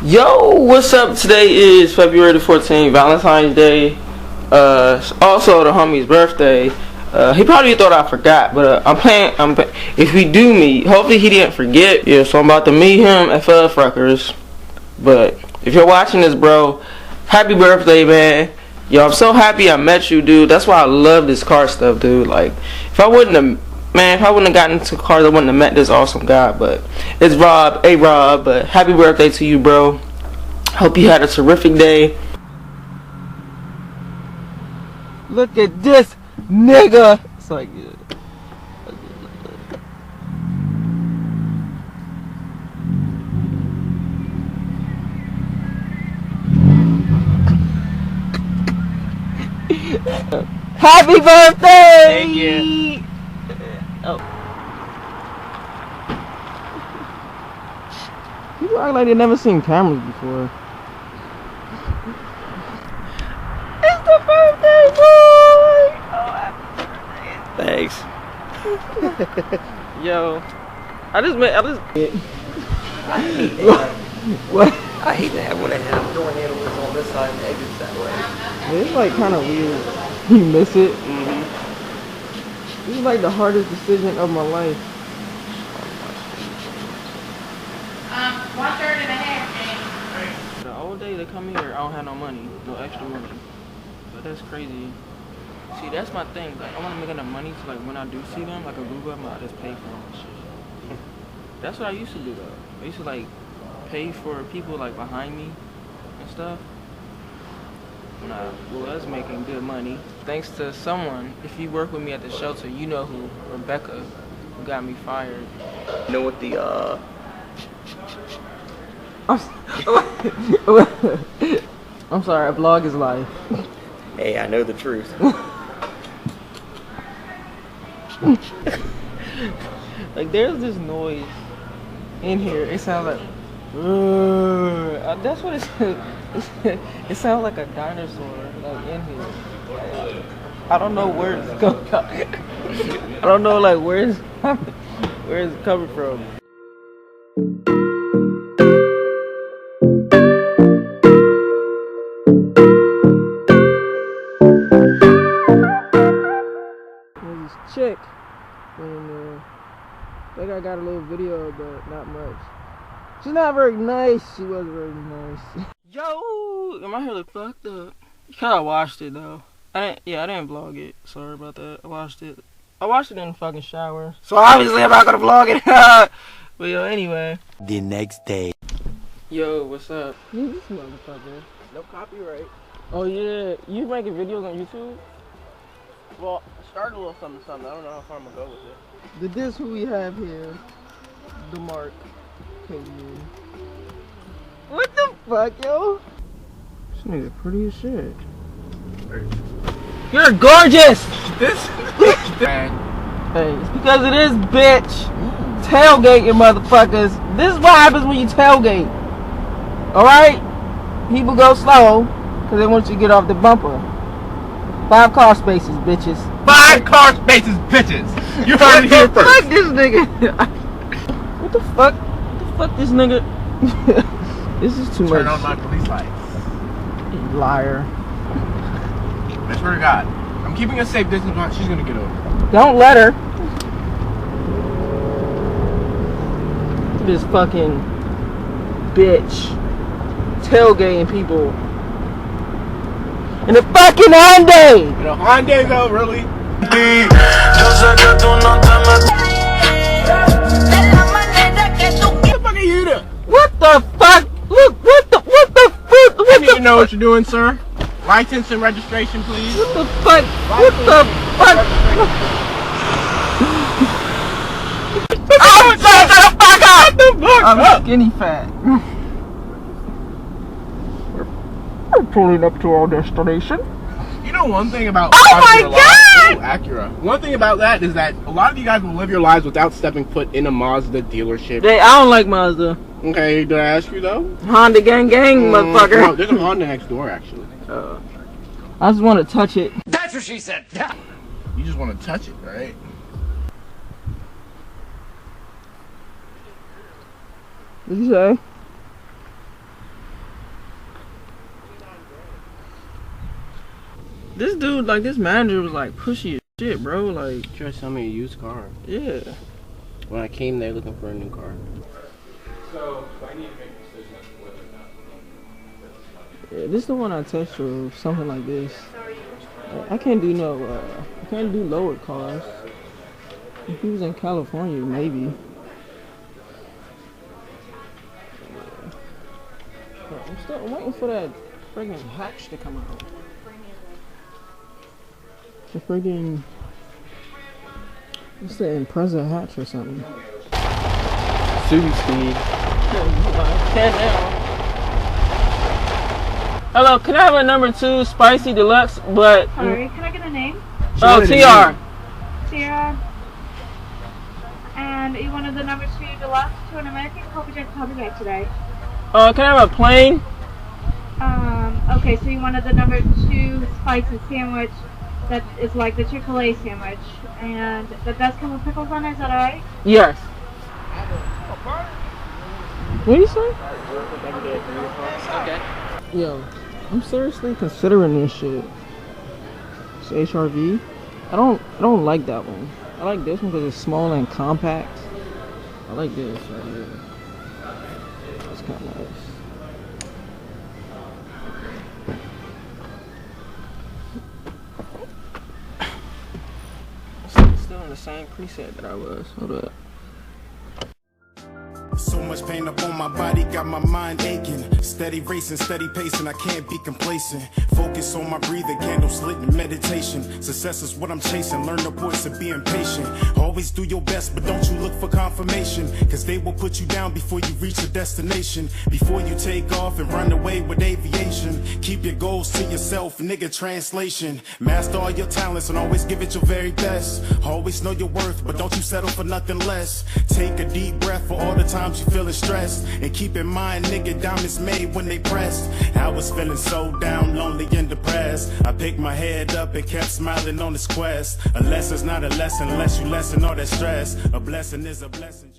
Yo, what's up? Today is February the 14th, Valentine's Day. Also the homie's birthday. He probably thought I forgot, but if we do meet, hopefully he didn't forget. Yeah, so I'm about to meet him at Rutgers. But if you're watching this, bro, happy birthday, man. Yo, I'm so happy I met you, dude. That's why I love this car stuff, dude. Like, if I wouldn't have gotten into cars, I wouldn't have met this awesome guy. But it's Rob, but happy birthday to you, bro. Hope you had a terrific day. Look at this nigga. It's like, happy birthday! Thank you. Oh. People act like they never seen cameras before. It's the birthday boy! Oh, happy birthday. Thanks. Yo, I hate that. What? I hate that when I have door handles on this side and exits that way. It's like kind of weird. You miss it. This is like the hardest decision of my life. 1.5. The old day they come here, I don't have no money, no extra money. But that's crazy. See, that's my thing. Like, I want to make enough money so like when I do see them, like a Google, I just pay for them and shit. That's what I used to do though. I used to like pay for people like behind me and stuff. When I was making good money, thanks to someone. If you work with me at the shelter, you know who, Rebecca, who got me fired. You know what the I'm sorry, a vlog is life. Hey, I know the truth. Like, there's this noise in here. It sounds like that's what it says. It sounds like a dinosaur, like, in here. I don't know where it's coming from. I don't know, like, where it's coming from. There's this chick in there. I think I got a little video, but not much. She's not very nice. She wasn't very nice. Yo, my hair look fucked up. Kinda washed it though. I didn't vlog it. Sorry about that. I washed it in the fucking shower. So obviously I'm not gonna vlog it. But yo, anyway. The next day. Yo, what's up? This motherfucker. No copyright. Oh yeah, you making videos on YouTube? Well, I started a little something. I don't know how far I'm gonna go with it. This who we have here. The Mark. What the fuck, yo? This nigga pretty as shit. You're gorgeous! Hey, it's because of this bitch tailgating motherfuckers. This is what happens when you tailgate. Alright? People go slow because they want you to get off the bumper. 5 car spaces, bitches. 5 car spaces, bitches! You heard it here first. Fuck this nigga. What the fuck? Fuck this nigga. This is too much. Turn on my police lights. Liar. I swear to God. I'm keeping a safe distance, but she's gonna get over. Don't let her. This fucking bitch tailgating people in a fucking Hyundai. In a Hyundai though, really? What the fuck? Look, what the fuck? I need to know what you're doing, sir. License and registration, please. What the fuck? What the fuck? Oh, shut the fuck up! I'm skinny fat. We're pulling up to our destination. You know one thing about Acura. One thing about that is that a lot of you guys will live your lives without stepping foot in a Mazda dealership. I don't like Mazda. Okay, did I ask you though? Honda gang, motherfucker. No, there's a Honda next door actually. I just want to touch it. That's what she said. You just want to touch it, right? What'd you say? This dude, like, this manager was like pushy as shit, bro. Like, Try to sell me a used car. yeah. When I came there looking for a new car. So I need to make a decision as to whether or not. Yeah, this is the one I test drove, something like this. I can't do no, I can't do lower cars. If he was in California, maybe. I'm still waiting for that friggin' hatch to come out. The friggin', what's the Impreza hatch or something? Subaru. Hello, can I have a number 2 spicy deluxe? But Sorry, can I get a name? oh, TR. Sierra. And you wanted the number 2 deluxe to an American copycat today. Can I have a plain? Okay, so you wanted the number 2 spicy sandwich that is like the Chick-fil-A sandwich, and that does come with pickles on it. Is that alright? Yes. What do you say? Okay. Yo, I'm seriously considering this shit. It's HRV. I don't like that one. I like this one because it's small and compact. I like this right here. It's kind of nice. Still in the same preset that I was. Hold up. So much pain up on my body, got my mind aching. Steady racing, steady pacing, I can't be complacent. Focus on my breathing, candles lit in meditation. Success is what I'm chasing, learn the voice of being patient. Always do your best, but don't you look for confirmation, cause they will put you down before you reach your destination. Before you take off and run away with aviation, keep your goals to yourself, nigga, translation. Master all your talents and always give it your very best. Always know your worth, but don't you settle for nothing less. Take a deep breath for all the times you feeling stressed, and keep in mind, nigga, down is made when they pressed. I was feeling so down, lonely and depressed. I picked my head up and kept smiling on this quest. A lesson's not a lesson unless you lessen all that stress. A blessing is a blessing.